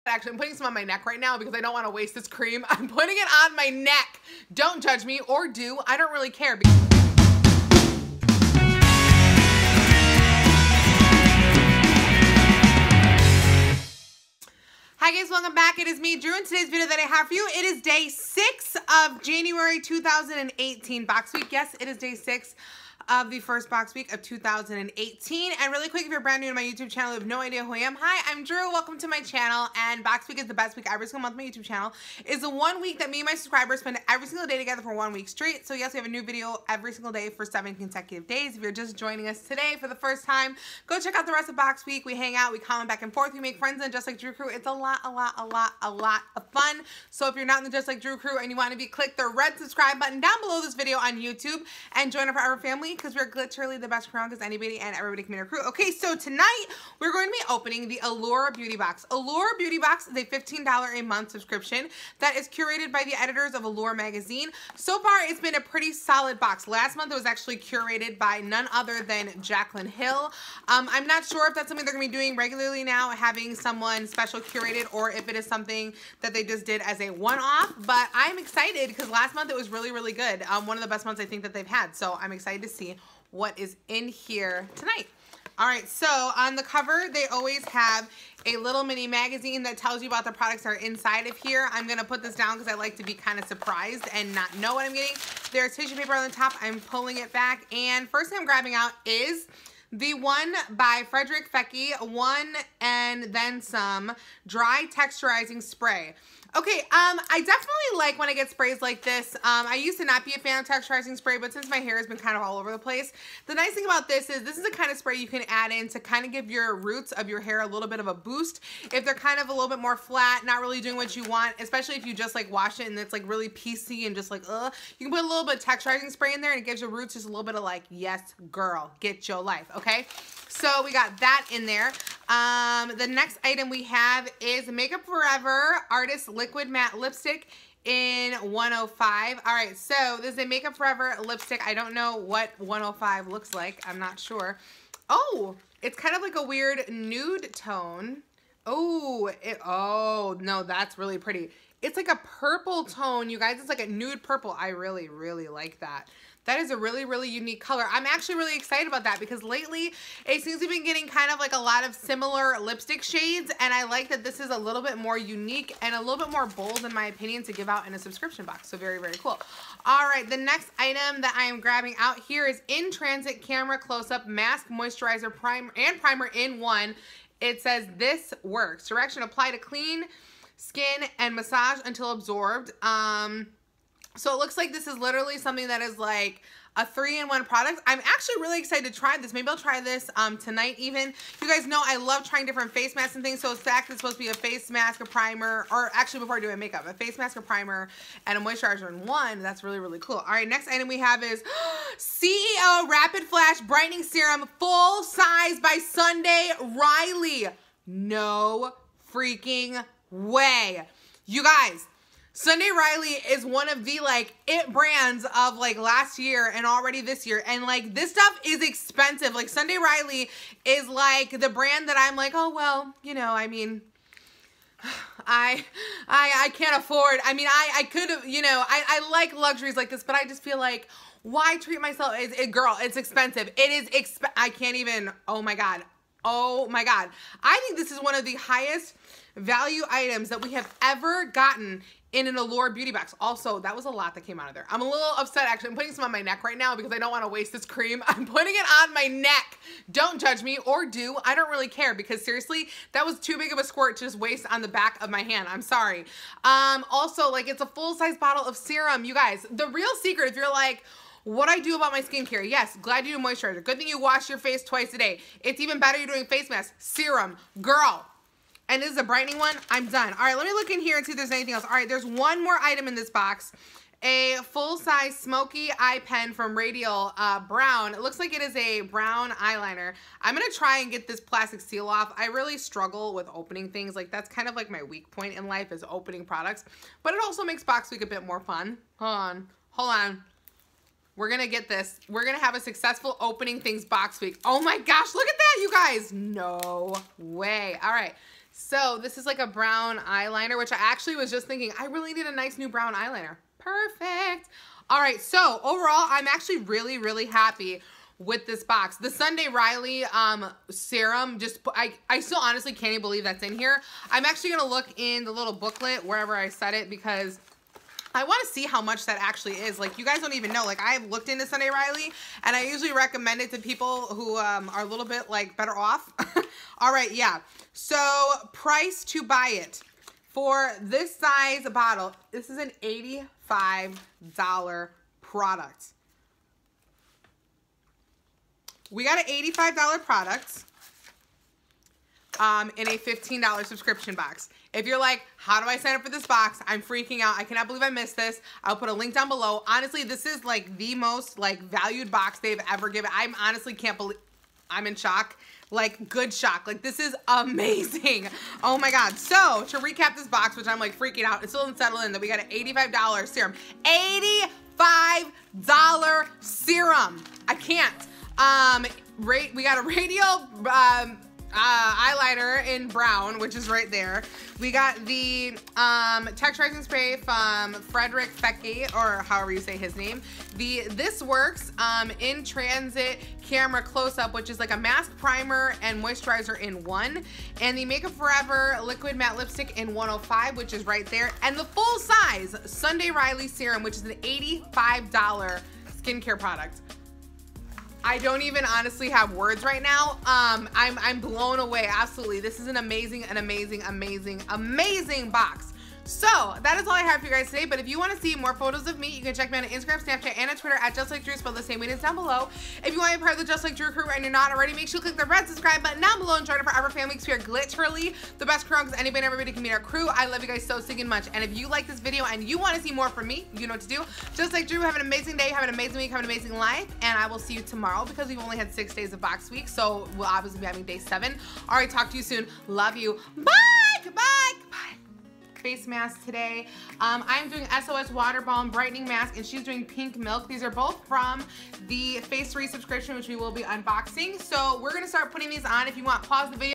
Actually, I'm putting some on my neck right now because I don't want to waste this cream. I'm putting it on my neck. Don't judge me, or do. I don't really care. Hi guys, welcome back. It is me, Drew, and today's video that I have for you, it is day 6 of January 2018 box week. Yes, it is day 6 of the first box week of 2018. And really quick, if you're brand new to my YouTube channel, you have no idea who I am. Hi, I'm Drew. Welcome to my channel. And box week is the best week every single month on my YouTube channel. It's the 1 week that me and my subscribers spend every single day together for 1 week straight. So yes, we have a new video every single day for 7 consecutive days. If you're just joining us today for the first time, go check out the rest of box week. We hang out, we comment back and forth, we make friends in Just Like Drew crew. It's a lot of fun. So if you're not in the Just Like Drew crew and you want to click the red subscribe button down below this video on YouTube and join our forever family, because we're literally the best crew because anybody and everybody can be our crew. Okay, so tonight we're going to be opening the Allure Beauty Box. Allure Beauty Box is a $15 a month subscription that is curated by the editors of Allure magazine. So far, it's been a pretty solid box. Last month, it was actually curated by none other than Jaclyn Hill. I'm not sure if that's something they're going to be doing regularly now, having someone special curated, or if it is something that they just did as a one-off, but I'm excited because last month it was really good. One of the best months I think that they've had, so I'm excited to see what is in here tonight. All right, so on the cover, they always have a little mini magazine that tells you about the products that are inside of here. I'm gonna put this down because I like to be kind of surprised and not know what I'm getting. There's tissue paper on the top. I'm pulling it back, and first thing I'm grabbing out is the one by Frederick Fecky, One and Then Some Dry Texturizing Spray. Okay, I definitely like when I get sprays like this. I used to not be a fan of texturizing spray, but since my hair has been kind of all over the place, the nice thing about this is the kind of spray you can add in to kind of give your roots of your hair a little bit of a boost. If they're kind of a little bit more flat, not really doing what you want, especially if you just like wash it and it's like really piecey and just like, you can put a little bit of texturizing spray in there and it gives your roots just a little bit of like, yes, girl, get your life, okay? So we got that in there. The next item we have is Makeup Forever Artist Liquid Matte Lipstick in 105. All right, so this is a Makeup Forever lipstick. I don't know what 105 looks like. I'm not sure. Oh, it's kind of like a weird nude tone. Oh, no, that's really pretty. It's like a purple tone, you guys. It's like a nude purple. I really like that. That is a really unique color. I'm actually really excited about that because lately it seems we've been getting kind of like a lot of similar lipstick shades, and I like that this is a little bit more unique and a little bit more bold in my opinion to give out in a subscription box. So very cool. All right, the next item that I am grabbing out here is In Transit Camera Close-Up Mask Moisturizer Primer in one. It says this works. Direction: apply to clean skin and massage until absorbed. So it looks like this is literally something that is like a 3-in-1 product. I'm actually really excited to try this. Maybe I'll try this tonight even. You guys know I love trying different face masks and things. So it's actually supposed to be a face mask, a primer, or actually before I do my makeup, a face mask, a primer, and a moisturizer in one. That's really cool. All right, next item we have is CEO Rapid Flash Brightening Serum Full Size by Sunday Riley. No freaking way. You guys, Sunday Riley is one of the like it brands of like last year and already this year, and like this stuff is expensive. Like Sunday Riley is like the brand that I'm like, oh well, you know, I mean, I can't afford. I mean, I could have, you know, I like luxuries like this, but I just feel like, why treat myself as a girl? It's expensive. It is I can't even. Oh my god. I think this is one of the highest value items that we have ever gotten in an Allure Beauty Box. Also, that was a lot that came out of there. I'm a little upset, actually. I'm putting some on my neck right now because I don't want to waste this cream. I'm putting it on my neck. Don't judge me, or do. I don't really care because seriously, that was too big of a squirt to just waste on the back of my hand. I'm sorry. Also, like, it's a full-size bottle of serum. You guys, the real secret, if you're like, what I do about my skincare, yes, glad you do moisturizer. Good thing you wash your face twice a day. It's even better you're doing face masks. Serum, girl. And this is a brightening one. I'm done. All right, let me look in here and see if there's anything else. All right, there's one more item in this box. A full-size smoky eye pen from Radial Brown. It looks like it is a brown eyeliner. I'm going to try and get this plastic seal off. I really struggle with opening things. Like, that's kind of like my weak point in life is opening products. But it also makes box week a bit more fun. Hold on. We're going to get this. We're going to have a successful opening things box week. Oh my gosh, look at that, you guys. No way. All right. So this is like a brown eyeliner, which I actually was just thinking, I really need a nice new brown eyeliner. Perfect. All right, so overall, I'm actually really, really happy with this box. The Sunday Riley serum, I still honestly can't even believe that's in here. I'm actually gonna look in the little booklet wherever I set it because I want to see how much that actually is. Like, you guys don't even know. Like, I've looked into Sunday Riley, and I usually recommend it to people who are a little bit, like, better off. All right, yeah. So, price to buy it. For this size bottle, this is an $85 product. We got an $85 product in a $15 subscription box. If you're like, how do I sign up for this box? I'm freaking out. I cannot believe I missed this. I'll put a link down below. Honestly, this is like the most like valued box they've ever given. I honestly can't believe, I'm in shock. Like, good shock. Like, this is amazing. Oh my God. So, to recap this box, which I'm like freaking out, it still didn't settle in that we got an $85 serum. $85 serum. I can't. We got a radial, eyeliner in brown, which is right there. We got the texturizing spray from Frederick Fecky, or however you say his name. This Works in transit camera close-up, which is like a mask, primer, and moisturizer in one. And the Makeup Forever liquid matte lipstick in 105, which is right there. And the full size Sunday Riley serum, which is an $85 skincare product. I don't even honestly have words right now. I'm blown away. Absolutely. This is an amazing box. So that is all I have for you guys today. But if you want to see more photos of me, you can check me out on Instagram, Snapchat, and on Twitter at Justlikedrew, spelled the same way as down below. If you want to be part of the Just Like Drew crew and you're not already, make sure you click the red subscribe button down below and join our Forever family because we are literally the best crew because anybody and everybody can meet our crew. I love you guys so stinking much. And if you like this video and you want to see more from me, you know what to do. Just Like Drew, have an amazing day, have an amazing week, have an amazing life, and I will see you tomorrow because we've only had 6 days of box week, so we'll obviously be having day 7. All right, talk to you soon. Love you. Bye. Goodbye. Goodbye. Face mask today. I'm doing SOS Water Balm Brightening Mask, and she's doing Pink Milk. These are both from the Face 3 subscription, which we will be unboxing. So we're going to start putting these on. If you want, pause the video.